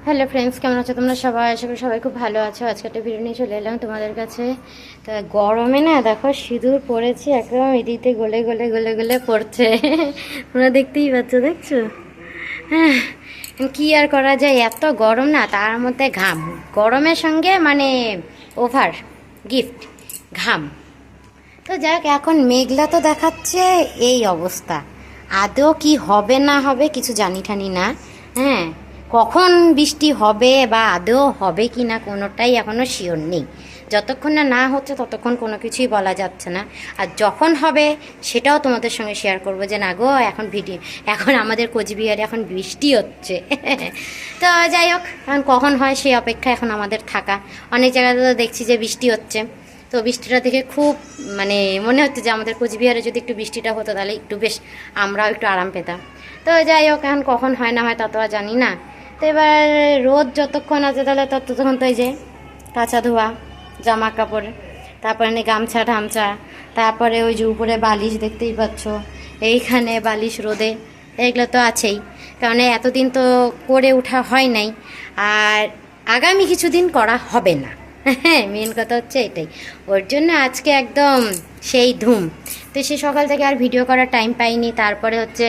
Hello friends, কেমন আছো তোমরা সবাই? আশা করি সবাই খুব ভালো আছো। আজকে একটা ভিডিও নিয়ে চলে এলাম তোমাদের কাছে। তা গরমে না দেখো সিঁদুর পড়েছি একদম এদিকে গলে গলে গলে গলে পড়ছে। তোমরা দেখতেই পাচ্ছ, দেখছো? হ্যাঁ, কী আর করা যায়, এত গরম না, তার মধ্যে ঘাম, গরমের সঙ্গে মানে ওভার গিফট ঘাম। তো যাক, এখন মেঘলা তো দেখাচ্ছে, এই অবস্থা। আদৌ কি হবে না হবে কিছু জানি ঠানি না। হ্যাঁ, কখন বৃষ্টি হবে বা আদৌ হবে কি না কোনোটাই এখনও শিওর নেই। যতক্ষণ না না হচ্ছে ততক্ষণ কোনো কিছুই বলা যাচ্ছে না। আর যখন হবে সেটাও তোমাদের সঙ্গে শেয়ার করবো যে না গো, এখন আমাদের কোচবিহারে এখন বৃষ্টি হচ্ছে। তো যাই হোক, এখন কখন হয় সেই অপেক্ষা এখন আমাদের থাকা। অনেক জায়গাতে তো দেখছি যে বৃষ্টি হচ্ছে। তো বৃষ্টিটা দেখে খুব মানে মনে হচ্ছে যে আমাদের কোচবিহারে যদি একটু বৃষ্টিটা হতো তাহলে একটু বেশ আমরাও একটু আরাম পেতাম। তো যাই হোক, এখন কখন হয় না হয় তা তো আর জানি না। তো এবার রোদ যতক্ষণ আছে তাহলে ততক্ষণ তো এই যে কাঁচা ধোয়া জামা কাপড়, তারপরে গামছা ঢামছা, তারপরে ওই যে উপরে বালিশ দেখতেই পাচ্ছ, এইখানে বালিশ রোদে, এগুলো তো আছেই। কারণ এতদিন তো করে ওঠা হয় নাই, আর আগামী কিছুদিন করা হবে না। হ্যাঁ, মেন কথা হচ্ছে এটাই। ওর জন্য আজকে একদম সেই ধুম। তো সে সকাল থেকে আর ভিডিও করার টাইম পাইনি। তারপরে হচ্ছে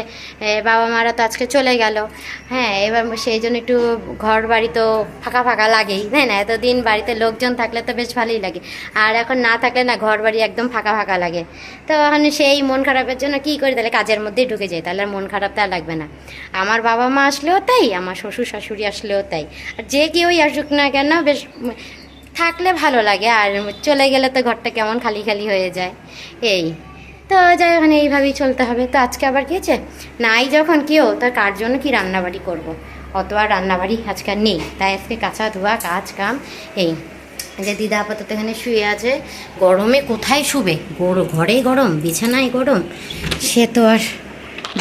বাবা মারা তো আজকে চলে গেল। হ্যাঁ, এবার সেই জন্য একটু ঘর বাড়ি তো ফাঁকা ফাঁকা লাগেই, তাই না? এতদিন বাড়িতে লোকজন থাকলে তো বেশ ভালোই লাগে, আর এখন না থাকলে না ঘর বাড়ি একদম ফাঁকা ফাঁকা লাগে। তো এখন সেই মন খারাপের জন্য কী করি, তাহলে কাজের মধ্যেই ঢুকে যাই, তাহলে আর মন খারাপটা আর লাগবে না। আমার বাবা মা আসলেও তাই, আমার শ্বশুর শাশুড়ি আসলেও তাই, আর যে কেউই আসুক না কেন বেশ থাকলে ভালো লাগে, আর চলে গেলে তো ঘরটা কেমন খালি খালি হয়ে যায়। এই তো যাই, ওখানে এইভাবেই চলতে হবে। তো আজকে আবার কী হয়েছে, নাই যখন কেউ, তার কার জন্য কি রান্নাবাড়ি করব। অত আর রান্নাবাড়ি আজকে আর নেই, তাই আজকে কাঁচা ধোয়া কাজ কাম। এই যে দিদা আপাতত এখানে শুয়ে আছে, গরমে কোথায় শুবে, ঘরে গরম, বিছানায় গরম, সে তো আর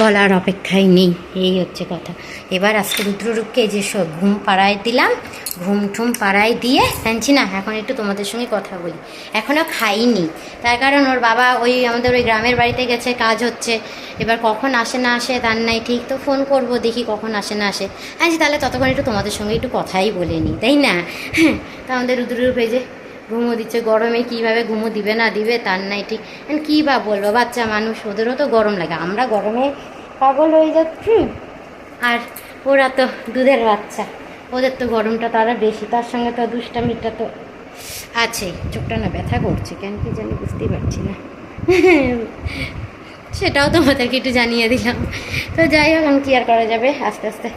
বলার অপেক্ষায় নেই। এই হচ্ছে কথা। এবার আজকে রুদ্ররূপকে যে সব ঘুম পাড়ায় দিলাম, ঘুম ঠুম পাড়ায় দিয়ে জানছি না এখন একটু তোমাদের সঙ্গে কথা বলি। এখনও খাইনি, তার কারণ ওর বাবা ওই আমাদের ওই গ্রামের বাড়িতে গেছে, কাজ হচ্ছে। এবার কখন আসে না আসে তার নাই ঠিক, তো ফোন করব দেখি কখন আসে না আসে। আচ্ছা, তাহলে ততক্ষণ একটু তোমাদের সঙ্গে একটু কথাই বলে নিই, তাই না? হ্যাঁ, তা আমাদের রুদ্ররূপ এই যে ঘুমো দিচ্ছে, গরমে কীভাবে ঘুমো দিবে না দিবে তার নাই ঠিক। কী বা বলবো, বাচ্চা মানুষ, ওদেরও তো গরম লাগে, আমরা গরমে পাগল হয়ে যাচ্ছি, আর ওরা তো দুধের বাচ্চা, ওদের তো গরমটা তারা বেশি, তার সঙ্গে তো দুষ্টামিটা তো আছে। চোখটা না ব্যথা করছে কেন কি জানি, বুঝতেই পারছি না। সেটাও তোমাদেরকে একটু জানিয়ে দিলাম। তো যাই হোক, কি আর করা যাবে, আস্তে আস্তে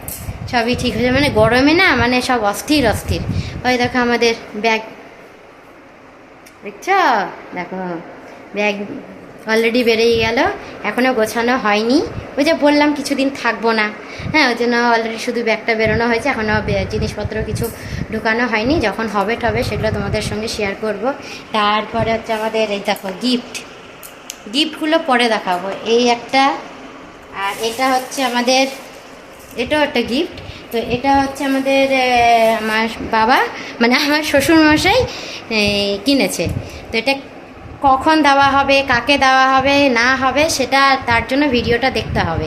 সবই ঠিক হয়ে যাবে। মানে গরমে না মানে সব অস্থির অস্থির। ওই দেখো আমাদের ব্যাগ, দেখছ, দেখো ব্যাগ অলরেডি বেরিয়ে গেল, এখনও গোছানো হয়নি। ওই যে বললাম কিছুদিন থাকবো না, হ্যাঁ, ওই জন্য অলরেডি শুধু ব্যাগটা বেরোনো হয়েছে, এখনও জিনিসপত্র কিছু ঢুকানো হয়নি। যখন হবে টবে সেগুলো তোমাদের সঙ্গে শেয়ার করব। তারপরে হচ্ছে আমাদের এই দেখো গিফটগুলো পরে দেখাবো। এই একটা, আর এটা হচ্ছে আমাদের, এটাও একটা গিফট। তো এটা হচ্ছে আমাদের আমার বাবা মানে আমার শ্বশুরমশাই কিনেছে। তো এটা কখন দেওয়া হবে, কাকে দেওয়া হবে না হবে সেটা তার জন্য ভিডিওটা দেখতে হবে।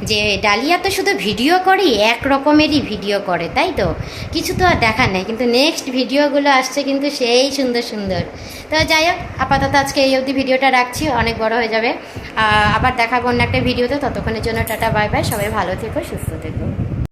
যে ডালিয়া তো শুধু ভিডিও করি, এক রকমেরই ভিডিও করে, তাই তো কিছু তো আর দেখার নেই, কিন্তু নেক্সট ভিডিওগুলো আসছে কিন্তু সেই সুন্দর সুন্দর। তো যাই হোক, আপাতত আজকে এই অবধি ভিডিওটা রাখছি, অনেক বড় হয়ে যাবে। আবার দেখাবো অন্য একটা ভিডিওতে। ততক্ষণের জন্য টাটা, বাই বাই, সবাই ভালো থেকো, সুস্থ থেকো।